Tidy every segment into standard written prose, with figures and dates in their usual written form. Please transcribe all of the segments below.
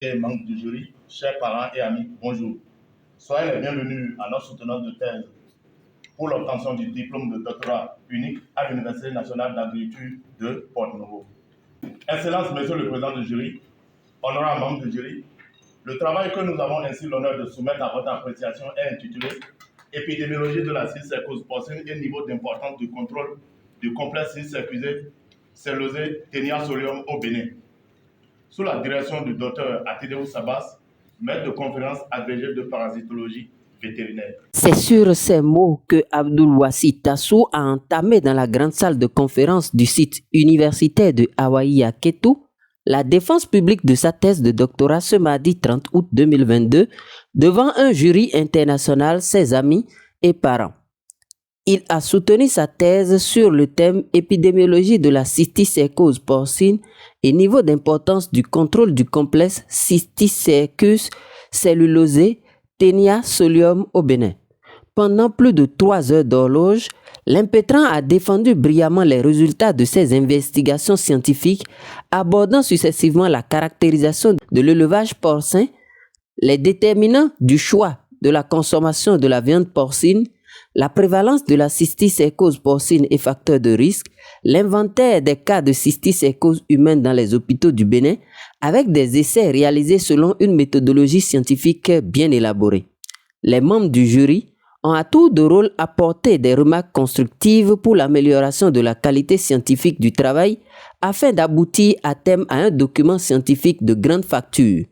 et membres du jury, chers parents et amis, bonjour. Soyez les bienvenus à notre soutenance de thèse pour l'obtention du diplôme de doctorat unique à l'Université nationale d'agriculture de Porto-Novo. Excellences, Monsieur le Président du jury, honorables membres du jury, le travail que nous avons ainsi l'honneur de soumettre à votre appréciation est intitulé Épidémiologie de la cystose porcine et niveau d'importance du contrôle du complexe circuité cellulosé Ténia solium au Bénin. Sous la direction du docteur Atidéou Sabas, maître de conférence agrégé de parasitologie vétérinaire. C'est sur ces mots que Abdoul Wassi Tassou a entamé dans la grande salle de conférence du site universitaire de Hawaï à Ketou la défense publique de sa thèse de doctorat ce mardi 30 août 2022 devant un jury international, ses amis et parents. Il a soutenu sa thèse sur le thème épidémiologie de la cysticercose porcine et niveau d'importance du contrôle du complexe Cysticercus cellulosé Ténia solium au Bénin. Pendant plus de 3 heures d'horloge, l'impétrant a défendu brillamment les résultats de ses investigations scientifiques, abordant successivement la caractérisation de l'élevage porcin, les déterminants du choix de la consommation de la viande porcine, la prévalence de la cysticercose porcine et facteurs de risque, l'inventaire des cas de cysticercose humaine dans les hôpitaux du Bénin, avec des essais réalisés selon une méthodologie scientifique bien élaborée. Les membres du jury ont à tour de rôle apporté des remarques constructives pour l'amélioration de la qualité scientifique du travail afin d'aboutir à terme à un document scientifique de grande facture.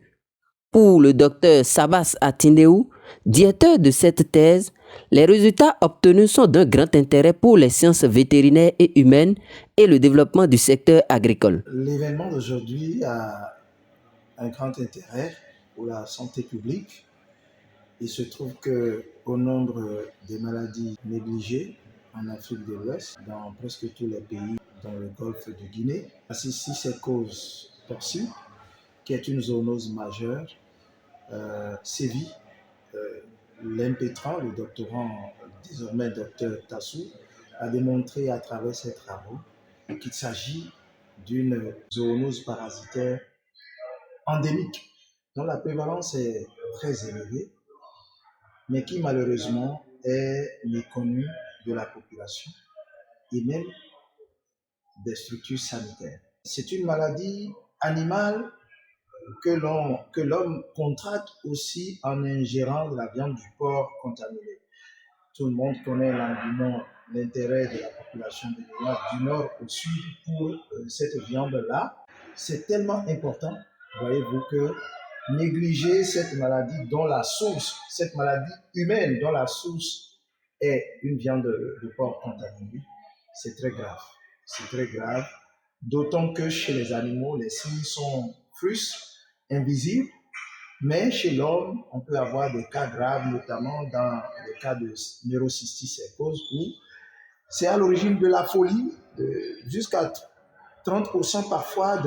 Pour le docteur Sabas Atindéou, directeur de cette thèse, les résultats obtenus sont d'un grand intérêt pour les sciences vétérinaires et humaines et le développement du secteur agricole. L'événement d'aujourd'hui a un grand intérêt pour la santé publique. Il se trouve qu'au nombre des maladies négligées en Afrique de l'Ouest, dans presque tous les pays, dans le golfe de Guinée, la cysticercose porcine, qui est une zoonose majeure, sévit. L'impétrant, le doctorant, désormais docteur Tassou, a démontré à travers ses travaux qu'il s'agit d'une zoonose parasitaire endémique, dont la prévalence est très élevée, mais qui malheureusement est méconnue de la population et même des structures sanitaires. C'est une maladie animale que l'homme contracte aussi en ingérant de la viande du porc contaminée. Tout le monde connaît l'engouement, l'intérêt de la population béninoise du nord au sud pour cette viande-là. C'est tellement important, voyez-vous, que négliger cette maladie dont la source, cette maladie humaine dont la source est une viande de porc contaminée, c'est très grave. C'est très grave, d'autant que chez les animaux, les signes sont frustes, invisibles, mais chez l'homme, on peut avoir des cas graves, notamment dans les cas de neurocysticercose, où c'est à l'origine de la folie, jusqu'à 30% parfois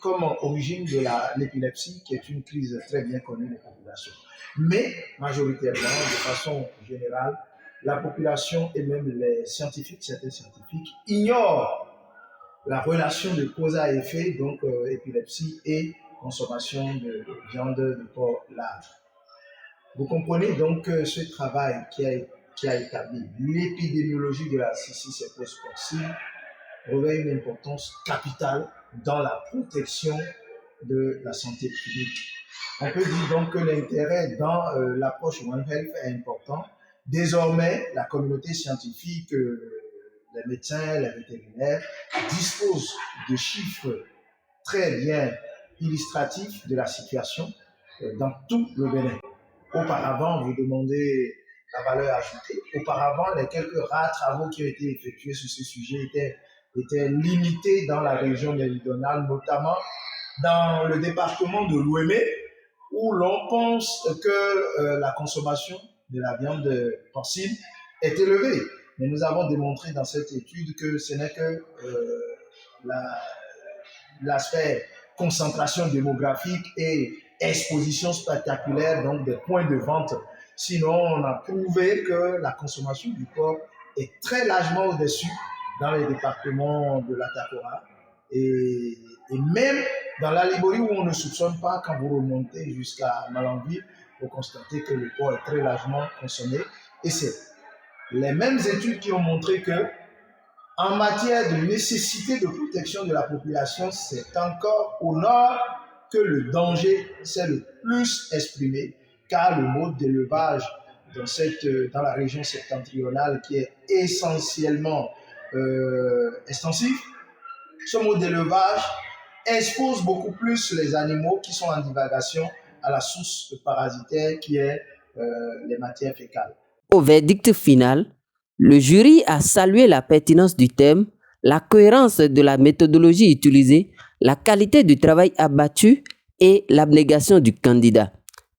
comme origine de l'épilepsie, qui est une crise très bien connue des populations. Mais majoritairement, de façon générale, la population et même les scientifiques, certains scientifiques, ignorent la relation de cause à effet, donc épilepsie et consommation de viande de porc lard. Vous comprenez donc que ce travail qui a établi l'épidémiologie de la cysticercose porcine revêt une importance capitale dans la protection de la santé publique. On peut dire donc que l'intérêt dans l'approche One Health est important. Désormais, la communauté scientifique, les médecins, les vétérinaires disposent de chiffres très bien illustratifs de la situation dans tout le Bénin. Auparavant, vous demandez la valeur ajoutée. Auparavant, les quelques rares travaux qui ont été effectués sur ce sujet étaient limités dans la région méridionale, notamment dans le département de l'Ouémé, où l'on pense que la consommation de la viande porcine est élevée. Mais nous avons démontré dans cette étude que ce n'est que l'aspect concentration démographique et exposition spectaculaire, donc des points de vente. Sinon, on a prouvé que la consommation du porc est très largement au-dessus dans les départements de l'Atakora et même Dans la Liborie où on ne soupçonne pas, quand vous remontez jusqu'à Malanville, vous constatez que le porc est très largement consommé. Et c'est les mêmes études qui ont montré que en matière de nécessité de protection de la population, c'est encore au nord que le danger s'est le plus exprimé, car le mode d'élevage dans la région septentrionale qui est essentiellement extensif, ce mode d'élevage expose beaucoup plus les animaux qui sont en divagation à la source parasitaire qui est les matières fécales. Au verdict final, le jury a salué la pertinence du thème, la cohérence de la méthodologie utilisée, la qualité du travail abattu et l'abnégation du candidat.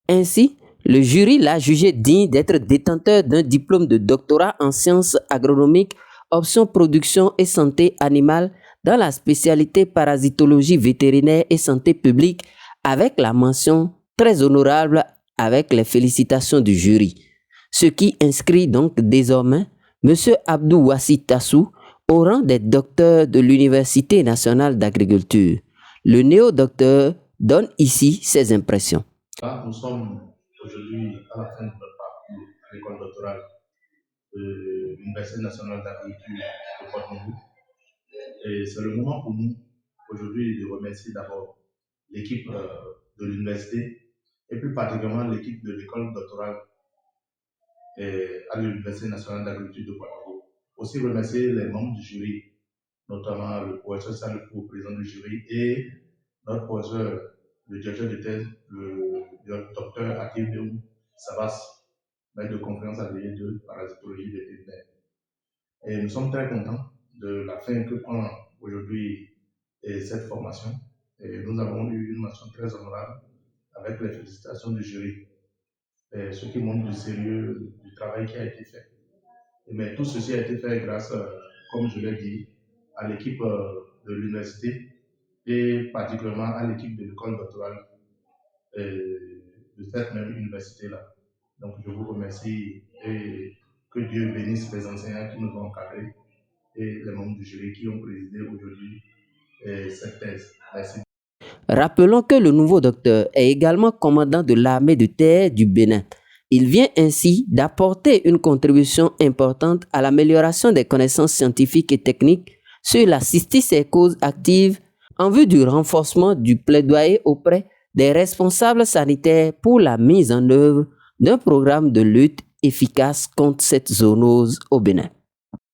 Ainsi, le jury l'a jugé digne d'être détenteur d'un diplôme de doctorat en sciences agronomiques, option production et santé animale dans la spécialité parasitologie vétérinaire et santé publique avec la mention très honorable avec les félicitations du jury. Ce qui inscrit donc désormais M. Abdou Wassi Tassou au rang des docteurs de l'Université nationale d'agriculture. Le néo-docteur donne ici ses impressions. Nous sommes aujourd'hui à la fin de notre parcours à l'école doctorale de l'Université nationale d'agriculture de Port-Novo. Et c'est le moment pour nous aujourd'hui de remercier d'abord l'équipe de l'université et plus particulièrement l'équipe de l'école doctorale à l'Université nationale d'agriculture de Port-Novo. Aussi remercier les membres du jury, notamment le professeur Salifou, président du jury, et notre professeur, le directeur de thèse, le docteur Akibéou Savas, maître de conférence atelier de parasitologie vétérinaire. Et nous sommes très contents de la fin que prend aujourd'hui cette formation. Et nous avons eu une mention très honorable avec les félicitations du jury, ce qui montre le sérieux du travail qui a été fait. Mais tout ceci a été fait grâce, comme je l'ai dit, à l'équipe de l'université et particulièrement à l'équipe de l'école doctorale de cette même université-là. Donc je vous remercie et que Dieu bénisse les enseignants qui nous ont encadrés et les membres du jury qui ont présidé aujourd'hui cette thèse. Merci. Rappelons que le nouveau docteur est également commandant de l'armée de terre du Bénin. Il vient ainsi d'apporter une contribution importante à l'amélioration des connaissances scientifiques et techniques sur la cysticércose active en vue du renforcement du plaidoyer auprès des responsables sanitaires pour la mise en œuvre d'un programme de lutte efficace contre cette zoonose au Bénin.